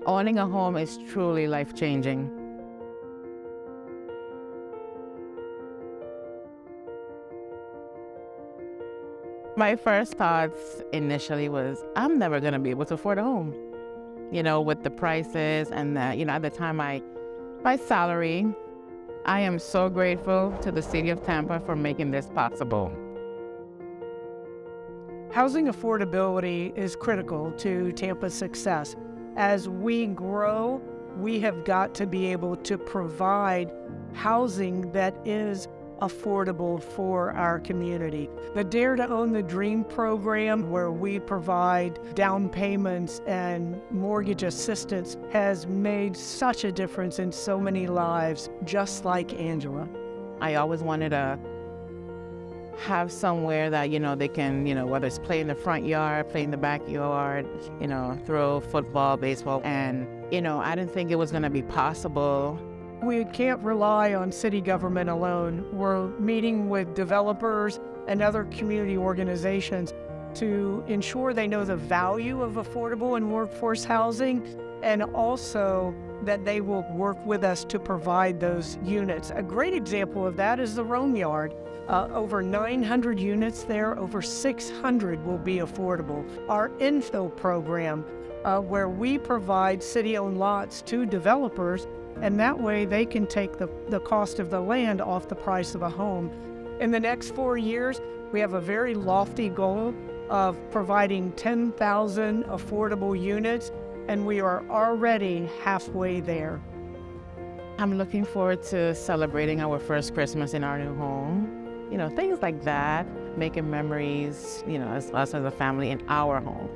Owning a home is truly life-changing. My first thoughts initially was, I'm never going to be able to afford a home. With the prices and at the time my salary, I am so grateful to the city of Tampa for making this possible. Housing affordability is critical to Tampa's success. As we grow, we have got to be able to provide housing that is affordable for our community. The Dare to Own the Dream program, where we provide down payments and mortgage assistance, has made such a difference in so many lives, just like Angela. I always wanted to have somewhere that, they can, whether it's play in the front yard, play in the backyard, throw football, baseball. And, I didn't think it was going to be possible. We can't rely on city government alone. We're meeting with developers and other community organizations to ensure they know the value of affordable and workforce housing, and also that they will work with us to provide those units. A great example of that is the Rome Yard. Over 900 units there, over 600 will be affordable. Our Infill program, where we provide city-owned lots to developers, and that way they can take the cost of the land off the price of a home. In the next 4 years, we have a very lofty goal of providing 10,000 affordable units, and we are already halfway there. I'm looking forward to celebrating our first Christmas in our new home. Things like that, making memories, as us as a family in our home.